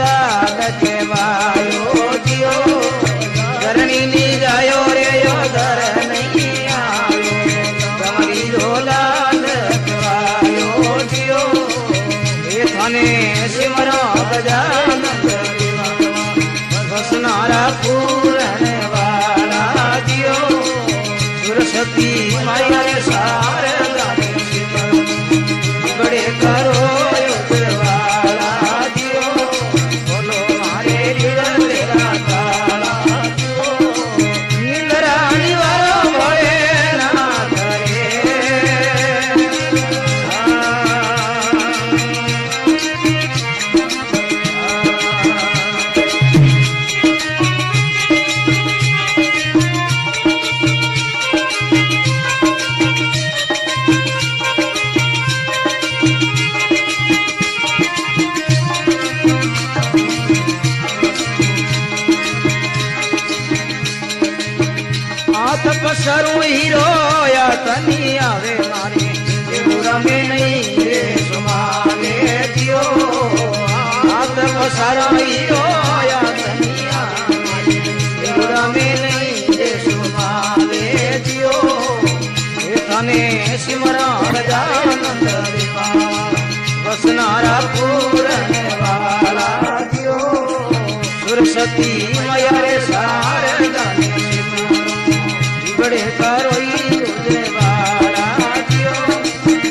लाल केवायो जियो धरणी नी जायो रे यो धर नहीं आयो तमरी जो लाल केवायो जियो ये थाने सिमरो गजानन बसनारा पूरण वाला जियो सरस्वती माया रे शारदा बड़े करो पसरू हीरो या तनी आवे मारे पूरा में नहीं रे सुमावे दियो हाथ पसरू हीरो या तनी आवे पूरा में नहीं रे सुमावे दियो ये तने सिमरा गजानन देवा बसनारा पूरन वाला दियो सरस्वती मैया रे शारदा बड़े करोई तुझे वाला जियो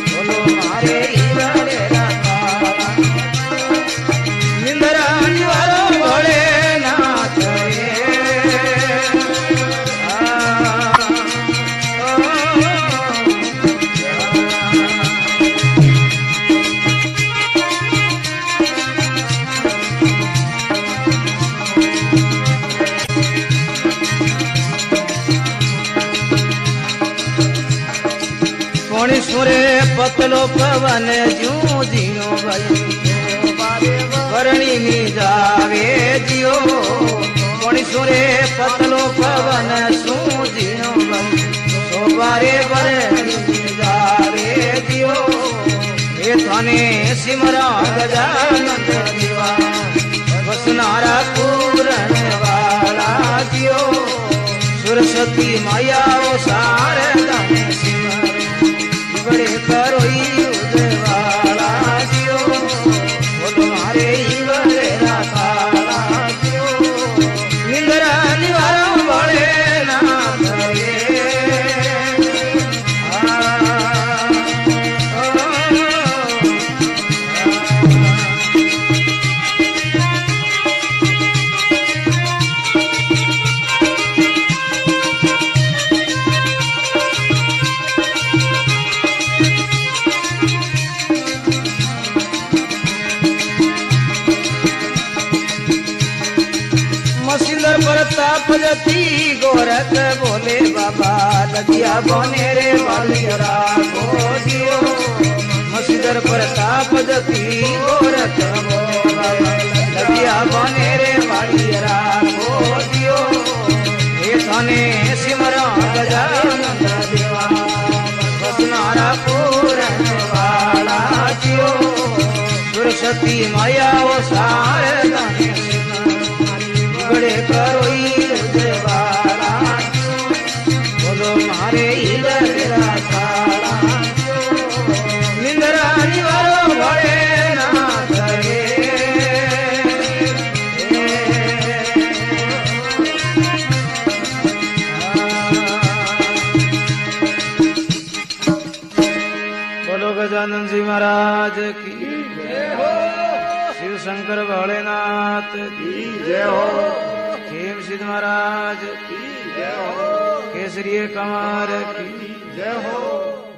बोलो मारे बड़े राता निंदरा निवारो भोले नाथ सुरे पतलो पवन जू जियो भाई करणी नी जावे जियो कोणी सुरे पतलो पवन सू जियो भाई सोबारे करणी नी जावे जियो ये थाने सिमरा गजानन देवा बसनारा पूरण वाला जियो सरस्वती माया ओ शारदा बड़े करोई उदवाला जियो वो तुम्हारे ही बड़े राताला जियो निंदरा निवारो बड़े नाथ प्रताप जती गोरख बोले बाबा लगिया बोने रे बालियरा को दियो मसीदर प्रताप जती गोरख बोले बाबा लगिया बोने रे बालियरा को दियो ये थाने सिमरा गजानन देवा बसनारा पूरण वाला जियो सरस्वती माया वो शारदा बड़े करोई देवाला बोलो मारे इधर राताला निंदरा निवारो बड़े नाथ बोलो गजानन जी महाराज की जय हो शिव शंकर भोलेनाथ की जय हो खेम सिद्ध महाराज की जय हो केसरिय कुमार की जय हो।